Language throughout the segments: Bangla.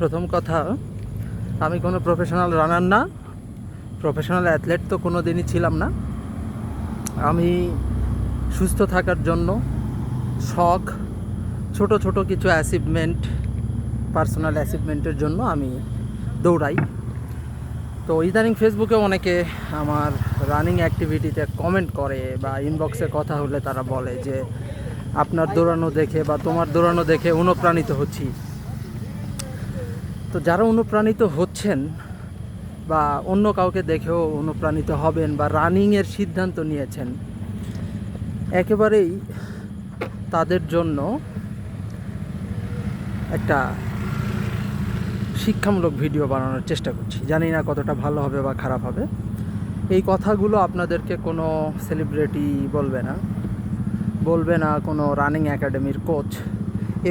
প্রথম কথা, আমি কোনো প্রফেশনাল রানার না, প্রফেশনাল অ্যাথলেট তো কোনো দিনই ছিলাম না। আমি সুস্থ থাকার জন্য শখ, ছোট ছোট কিছু অ্যাচিভমেন্ট, পার্সোনাল অ্যাচিভমেন্টের জন্য আমি দৌড়াই। তো ইদানিং ফেসবুকে অনেকে আমার রানিং অ্যাক্টিভিটিতে কমেন্ট করে বা ইনবক্সে কথা হলে তারা বলে যে আপনার দৌড়ানো দেখে বা তোমার দৌড়ানো দেখে অনুপ্রাণিত হচ্ছি। তো যারা অনুপ্রাণিত হচ্ছেন বা অন্য কাউকে দেখেও অনুপ্রাণিত হবেন বা রানিংয়ের সিদ্ধান্ত নিয়েছেন, একেবারেই তাদের জন্য একটা শিক্ষামূলক ভিডিও বানানোর চেষ্টা করছি। জানি না কতটা ভালো হবে বা খারাপ হবে। এই কথাগুলো আপনাদেরকে কোনো সেলিব্রিটি বলবে না কোনো রানিং একাডেমির কোচ।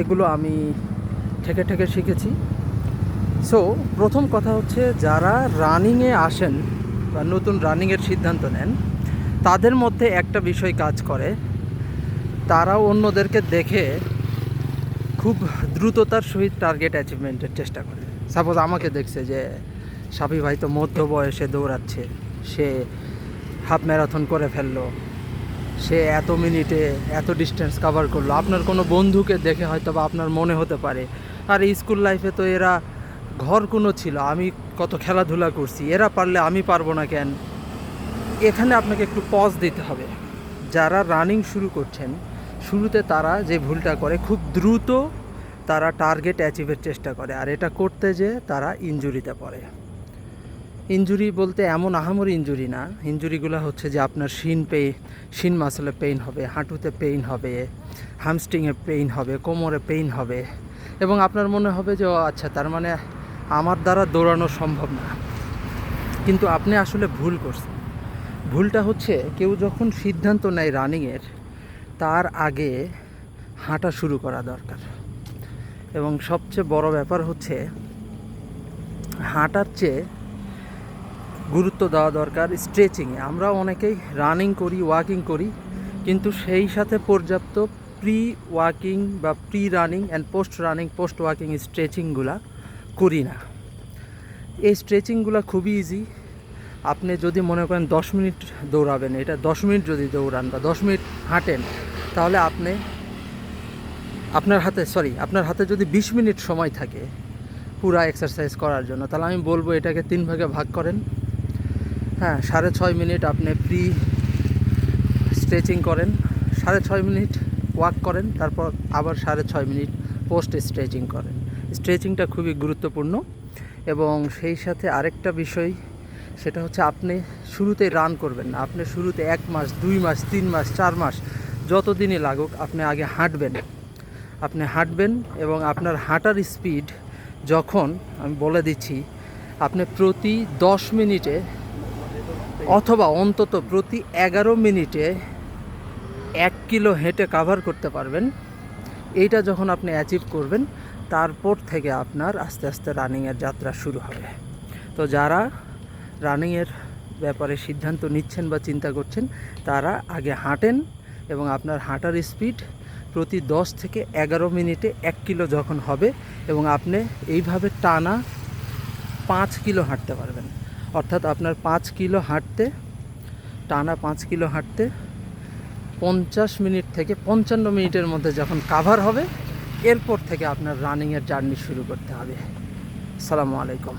এগুলো আমি ঠেকে ঠেকে শিখেছি। সো প্রথম কথা হচ্ছে, যারা রানিংয়ে আসেন বা নতুন রানিংয়ের সিদ্ধান্ত নেন, তাদের মধ্যে একটা বিষয় কাজ করে, তারাও অন্যদেরকে দেখে খুব দ্রুততার সহিত টার্গেট অ্যাচিভমেন্টের চেষ্টা করে। সাপোজ আমাকে দেখছে যে সাফি ভাই তো মধ্য বয়সে দৌড়াচ্ছে, সে হাফ ম্যারাথন করে ফেললো, সে এত মিনিটে এত ডিস্টেন্স কভার করলো। আপনার কোনো বন্ধুকে দেখে হয়তো বা আপনার মনে হতে পারে, আর স্কুল লাইফে তো এরা ঘর কোনো ছিল, আমি কত খেলাধুলা করছি, এরা পারলে আমি পারবো না কেন? এখানে আপনাকে একটু পজ দিতে হবে। যারা রানিং শুরু করছেন, শুরুতে তারা যে ভুলটা করে, খুব দ্রুত তারা টার্গেট অ্যাচিভের চেষ্টা করে, আর এটা করতে যেয়ে তারা ইনজুরিতে পড়ে। ইনজুরি বলতে এমন আহামরি ইনজুরি না, ইনজুরিগুলো হচ্ছে যে আপনার শিন মাসলে পেইন হবে, হাঁটুতে পেইন হবে, হ্যামস্ট্রিংয়ে পেইন হবে, কোমরে পেইন হবে, এবং আপনার মনে হবে যে ও আচ্ছা, তার মানে আমার দ্বারা দৌড়ানো সম্ভব না। কিন্তু আপনি আসলে ভুল করছেন। ভুলটা হচ্ছে, কেউ যখন সিদ্ধান্ত নেয় রানিংয়ের, তার আগে হাঁটা শুরু করা দরকার। এবং সবচেয়ে বড় ব্যাপার হচ্ছে, হাঁটার চেয়ে গুরুত্ব দেওয়া দরকার স্ট্রেচিংয়ে। আমরা অনেকেই রানিং করি, ওয়াকিং করি, কিন্তু সেই সাথে পর্যাপ্ত প্রি ওয়াকিং বা pre running and post running, post walking স্ট্রেচিংগুলা করি না। এই স্ট্রেচিংগুলো খুবই ইজি। আপনি যদি মনে করেন 10 মিনিট দৌড়াবেন, এটা 10 মিনিট যদি দৌড়ান বা 10 মিনিট হাঁটেন, তাহলে আপনার হাতে যদি 20 মিনিট সময় থাকে পুরা এক্সারসাইজ করার জন্য, তাহলে আমি বলবো এটাকে 3 ভাগে ভাগ করেন। হ্যাঁ, 6.5 মিনিট আপনি প্রি স্ট্রেচিং করেন, 6.5 মিনিট ওয়াক করেন, তারপর আবার 6.5 মিনিট পোস্ট স্ট্রেচিং করেন। স্ট্রেচিংটা খুবই গুরুত্বপূর্ণ। এবং সেই সাথে আরেকটা বিষয়, সেটা হচ্ছে আপনি শুরুতেই রান করবেন না। আপনি শুরুতে 1 মাস, 2 মাস, 3 মাস, 4 মাস, যতদিনই লাগুক, আপনি আগে হাঁটবেন। এবং আপনার হাঁটার স্পিড যখন, আমি বলে দিচ্ছি, আপনি প্রতি 10 মিনিটে অথবা অন্তত প্রতি 11 মিনিটে 1 কিলো হেঁটে কাভার করতে পারবেন। এইটা যখন আপনি অ্যাচিভ করবেন, তারপর থেকে আপনার আস্তে আস্তে রানিংয়ের যাত্রা শুরু হবে। তো যারা রানিংয়ের ব্যাপারে সিদ্ধান্ত নিচ্ছেন বা চিন্তা করছেন, তারা আগে হাঁটেন এবং আপনার হাঁটার স্পিড প্রতি 10 থেকে 11 মিনিটে 1 কিলো যখন হবে, এবং আপনি এইভাবে টানা 5 কিলো হাঁটতে পারবেন। অর্থাৎ আপনার 5 কিলো হাঁটতে, টানা 5 কিলো হাঁটতে 50 মিনিট থেকে 55 মিনিটের মধ্যে যখন কাভার হবে, এরপর থেকে আপনার রানিংয়ের জার্নি শুরু করতে হবে। আসসালামু আলাইকুম।